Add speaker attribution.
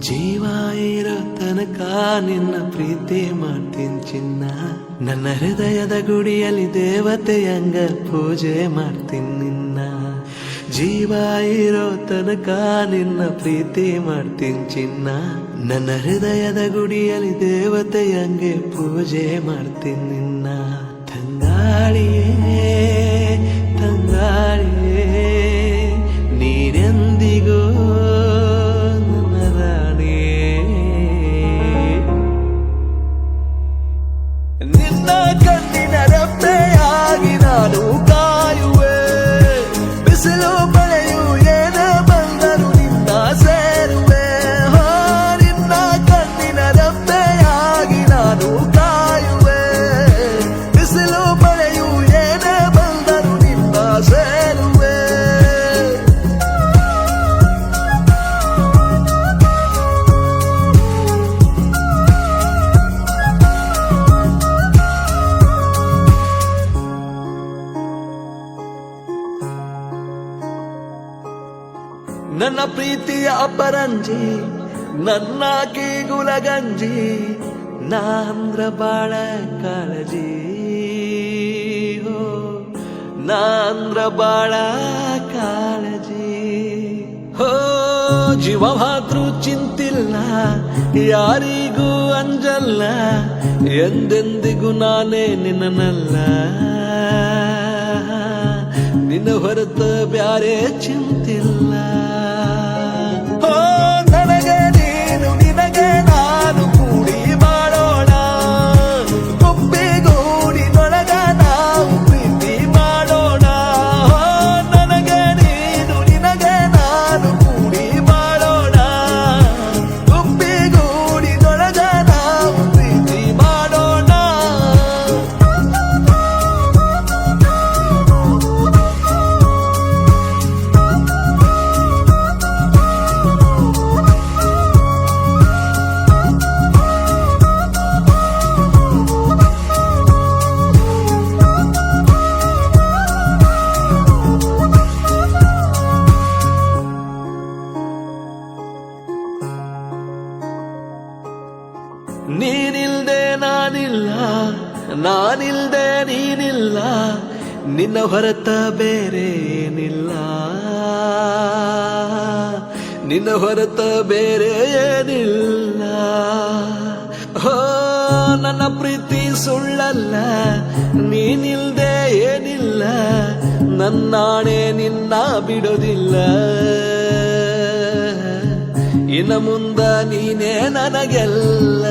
Speaker 1: ಜೀವ ಇರೋ ತನಕ ನಿನ್ನ ಪ್ರೀತಿ ಮಾಡ್ತೀನಿ ಚಿನ್ನ. ನನ್ನ ಹೃದಯದ ಗುಡಿಯಲ್ಲಿ ದೇವತೆಯಂಗ ಪೂಜೆ ಮಾಡ್ತೀನಿ ನಿನ್ನ. ಜೀವ ಇರೋ ತನಕ ನಿನ್ನ ಪ್ರೀತಿ ಮಾಡ್ತೀನಿ ಚಿನ್ನ. ನನ್ನ ಹೃದಯದ ಗುಡಿಯಲ್ಲಿ ದೇವತೆಯಂಗೆ ಪೂಜೆ ಮಾಡ್ತೀನಿ ನಿನ್ನ. ತಂಗಾಳಿಯೇ ತಂಗಾಳಿಯೇ ನೀನೆಂದಿಗೂ ನಿನ್ನ ಕಣ್ಣಿನ ರೆಪ್ಪೆಯಾಗಿ ನಾನು ಕಾಯುವೆ. ಬಿಸಿಲು ಮಳೆಯು ಏನ ಬಂದರು ನಿನ್ನ ಸೇರುವೆ. ನಿನ್ನ ಕಣ್ಣಿನ ರೆಪ್ಪೆಯಾಗಿ ನಾನು ಕಾಯುವೆ. ಬಿಸಿಲು ಮಳೆಯು ಏನ ಬಂದರು ನಿನ್ನ ಸೇರುವೆ. ನನ್ನ ಪ್ರೀತಿಯ ಅಪರಂಜಿ ನನ್ನ ಕೀಗುಲಗಂಜಿ ನಾಂದ್ರ ಬಾಳ ಕಾಳಜಿ. ನಾಂದ್ರ ಬಾಳ ಕಾಳಜಿ. ಜೀವ ಮಾತ್ರ ಚಿಂತಿಲ್ಲ ಯಾರಿಗೂ ಅಂಜಲ್ಲ. ಎಂದೆಂದಿಗೂ ನಾನೇ ನಿನ್ನನಲ್ಲ. ನಿನ್ನ ಹೊರತ ಬ್ಯಾರೆ ಚಿಂತಿಲ್ಲ. ನನಗೆ ನೀನು ನಿನಗೆ ನಾನು ಕೂಡಿ ಮಾಡೋಣ. ಗುಬ್ಬಿಗೂಡಿನೊಳಗ ನಾವು ಪ್ರೀತಿ ಮಾಡೋಣ. ನನಗೆ ನೀನು ನಿನಗೆ ನಾನು ಕೂಡಿ ಮಾಡೋಣ. ಗುಬ್ಬಿಗೂಡಿನೊಳಗ ನಾವು ಪ್ರೀತಿ ಮಾಡೋಣ. ನೀನಿಲ್ದೆ ನಾನಿಲ್ಲ, ನಾನಿಲ್ದೆ ನೀನಿಲ್ಲ. ನಿನ್ನ ಹೊರತ ಬೇರೆ ಏನಿಲ್ಲ. ನಿನ್ನ ಹೊರತ ಬೇರೆ ಏನಿಲ್ಲ. ನನ್ನ ಪ್ರೀತಿ ಸುಳ್ಳಲ್ಲ, ನೀನಿಲ್ದೆ ಏನಿಲ್ಲ. ನನ್ನಾಣೆ ನಿನ್ನ ಬಿಡೋದಿಲ್ಲ. ಇನ್ನು ಮುಂದ ನೀನೇ ನನಗೆಲ್ಲ.